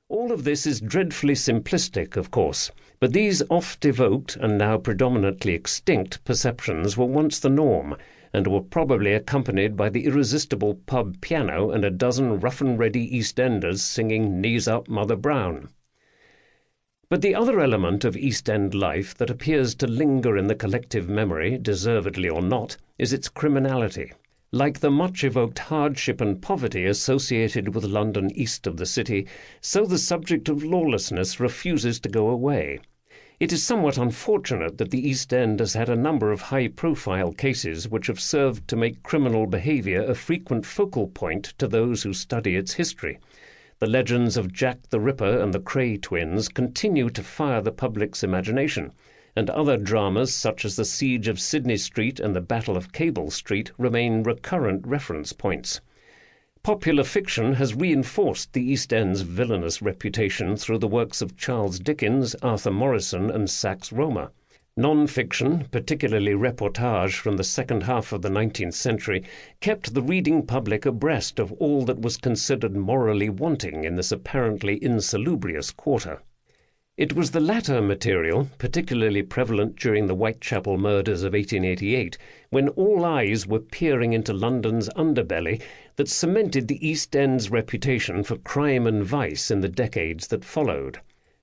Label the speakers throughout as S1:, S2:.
S1: All of this is dreadfully simplistic, of course, but these oft-evoked and now predominantly extinct perceptions were once the norm, and were probably accompanied by the irresistible pub piano and a dozen rough-and-ready East-Enders singing "Knees Up, Mother Brown." But the other element of East End life that appears to linger in the collective memory, deservedly or not, is its criminality. Like the much-evoked hardship and poverty associated with London east of the city, so the subject of lawlessness refuses to go away. It is somewhat unfortunate that the East End has had a number of high-profile cases which have served to make criminal behaviour a frequent focal point to those who study its history. The legends of Jack the Ripper and the Kray twins continue to fire the public's imagination, and other dramas such as the Siege of Sydney Street and the Battle of Cable Street remain recurrent reference points. Popular fiction has reinforced the East End's villainous reputation through the works of Charles Dickens, Arthur Morrison, and Sax Rohmer. Non-fiction, particularly reportage from the second half of the 19th century, kept the reading public abreast of all that was considered morally wanting in this apparently insalubrious quarter. It was the latter material, particularly prevalent during the Whitechapel murders of 1888, when all eyes were peering into London's underbelly, that cemented the East End's reputation for crime and vice in the decades that followed.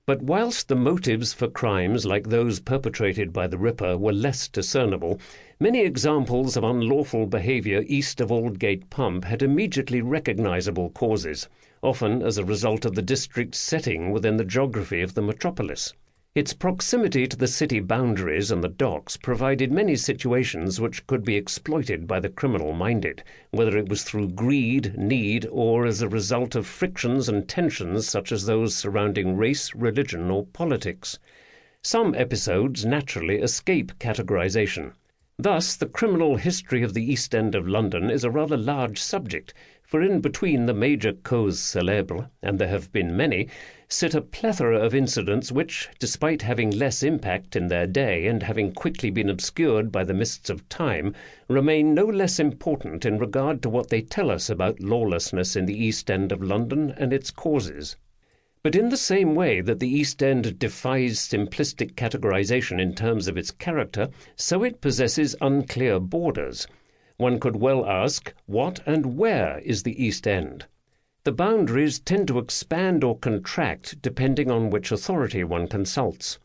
S1: But whilst the motives for crimes like those perpetrated by the Ripper were less discernible, many examples of unlawful behaviour east of Aldgate Pump had immediately recognisable causes, often as a result of the district's setting within the geography of the metropolis. Its proximity to the city boundaries and the docks provided many situations which could be exploited by the criminal-minded, whether it was through greed, need, or as a result of frictions and tensions such as those surrounding race, religion, or politics. Some episodes naturally escape categorization. Thus, the criminal history of the East End of London is a rather large subject, for in between the major causes célèbres, and there have been many, sit a plethora of incidents which, despite having less impact in their day and having quickly been obscured by the mists of time, remain no less important in regard to what they tell us about lawlessness in the East End of London and its causes. But in the same way that the East End defies simplistic categorization in terms of its character, so it possesses unclear borders. One could well ask, what and where is the East End? The boundaries tend to expand or contract depending on which authority one consults.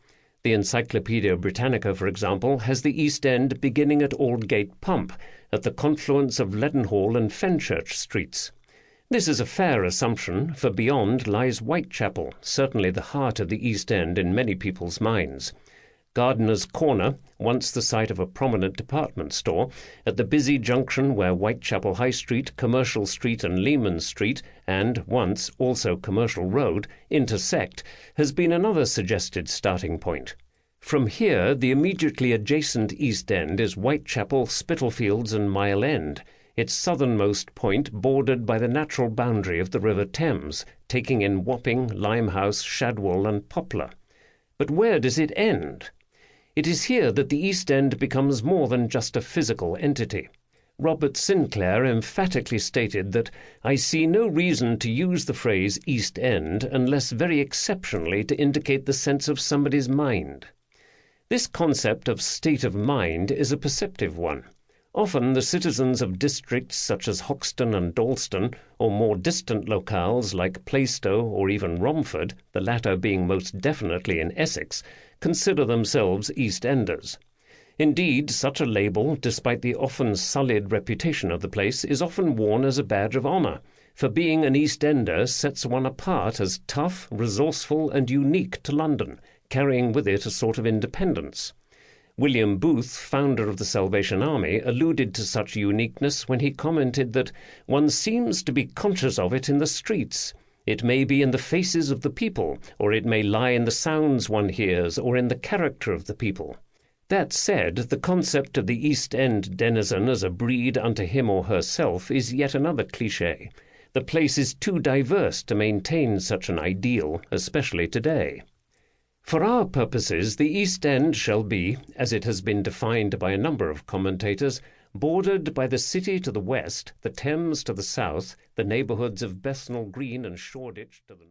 S1: The Encyclopaedia Britannica, for example, has the East End beginning at Aldgate Pump, at the confluence of Leadenhall and Fenchurch streets. This is a fair assumption, for beyond lies Whitechapel, certainly the heart of the East End in many people's minds. Gardener's Corner, once the site of a prominent department store, at the busy junction where Whitechapel High Street, Commercial Street and Leman Street, and, once, also Commercial Road, intersect, has been another suggested starting point. From here, the immediately adjacent East End is Whitechapel, Spitalfields and Mile End, its southernmost point bordered by the natural boundary of the River Thames, taking in Wapping, Limehouse, Shadwell and Poplar. But where does it end? It is here that the East End becomes more than just a physical entity. Robert Sinclair emphatically stated that "I see no reason to use the phrase East End unless very exceptionally to indicate the sense of somebody's mind." This concept of state of mind is a perceptive one. Often the citizens of districts such as Hoxton and Dalston, or more distant locales like Plaistow or even Romford, the latter being most definitely in Essex, consider themselves East Enders. Indeed, such a label, despite the often sullied reputation of the place, is often worn as a badge of honour, for being an East Ender sets one apart as tough, resourceful and unique to London, carrying with it a sort of independence. William Booth, founder of the Salvation Army, alluded to such uniqueness when he commented that "one seems to be conscious of it in the streets. It may be in the faces of the people, or it may lie in the sounds one hears, or in the character of the people." That said, the concept of the East End denizen as a breed unto him or herself is yet another cliché. The place is too diverse to maintain such an ideal, especially today. For our purposes, the East End shall be, as it has been defined by a number of commentators, bordered by the city to the west, the Thames to the south, the neighbourhoods of Bethnal Green and Shoreditch to the north.